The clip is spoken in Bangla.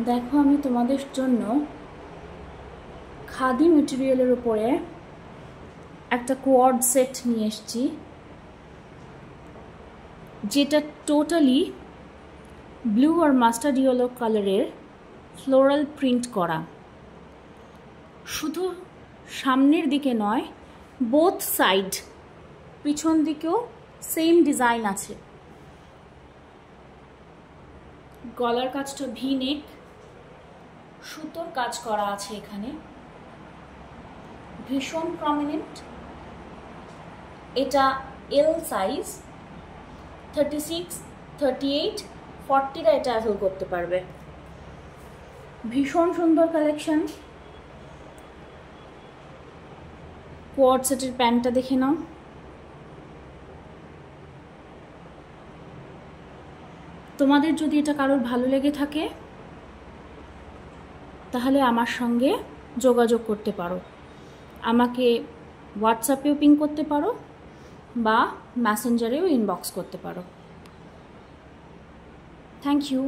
দেখো আমি তোমাদের জন্য খাদি মেটেরিয়ালের উপরে একটা কোয়ার্ড সেট নিয়ে এসেছি, যেটা টোটালি ব্লু আর মাস্টার্ড ইয়েলো কালারের ফ্লোরাল প্রিন্ট করা। শুধু সামনের দিকে নয়, বোথ সাইড, পিছন দিকেও সেম ডিজাইন আছে। গলার কাজটা ভি নেক, সুতোর কাজ করা আছে এখানে, ভীষণ প্রমিনেন্ট। এটা এল সাইজ, 36, 38, 40রা এটা অ্যাভেল করতে পারবে। ভীষণ সুন্দর কালেকশন। কোয়ার্ড সেটের প্যান্টটা দেখে নাও। তোমাদের যদি এটা কারোর ভালো লেগে থাকে তাহলে আমার সঙ্গে যোগাযোগ করতে পারো। আমাকে হোয়াটসঅ্যাপেও পিং করতে পারো বা মেসেঞ্জারেও ইনবক্স করতে পারো। Thank you.